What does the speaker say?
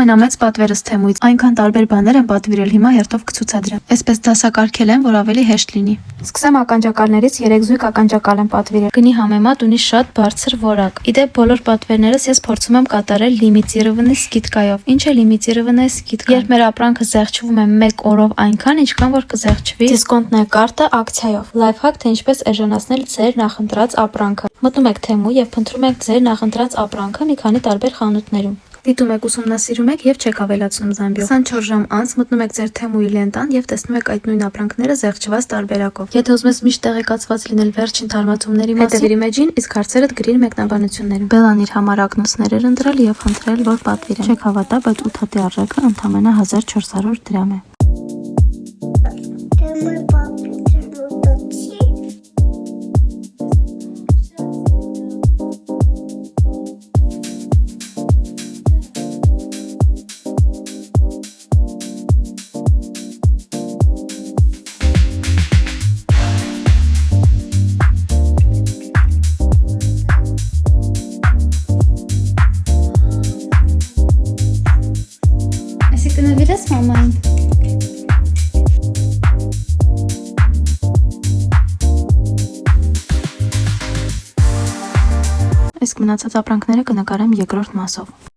ամենամեծ պատվերս թեմույց, այնքան տարբեր բաներ եմ պատվիրել, հիմա հերթով կցուցադրեմ։ Այսպես դասակարգել եմ, որ ավելի հեշտ լինի։ Սկսեմ ականջակալներից 3 զույգ ականջակալ եմ պատվիրել։ Գնի համեմատ ունի շատ բարձր որակ։ Իդեպ բոլոր պատվերներս ես փորձում եմ կատարել լիմիտիրованный скидкայով։ Ինչ է լիմիտիրованная скидка։ Երբ մեր ապրանքը զեղչվում է 1 օրով այնքան, ինչքան որ կզեղչվի դիսկոնտная կարտը ակցիայով։ Լայֆհաք, թե ինչպես էժանացնել ձեր նախընտրած ապրանքը։ Մտնում եք Temu եւ փնտրում եք ձեր նախընտրած ապրանքը մի քանի տարբեր խանութներում։ Դիտում եք, ուսումնասիրում եք եւ չեք ավելացնում զամբյուղ։ 24 ժամ անց մտնում եք ձեր Temu-ի լենտան եւ տեսնում եք այդ նույն ապրանքները զեղչված տարբերակով։ Եթե ուզում ես միշտ տեղեկացված լինել վերջին թարմացումների մասին, հետևիր իմեջին, իսկ հարցերդ գրիր մեկնաբանություններում։ Բելան իր համար ակնոցներ էր ընտրել եւ խնդրել, որ պատվիրեմ։ Չեք հավատա, բայց 8 հատի արժեքը ընդամենը 1400 դրամ է։ Կնվիրես մամային։ Իսկ մնացած ապրանքները կնկարեմ երկրորդ մասով։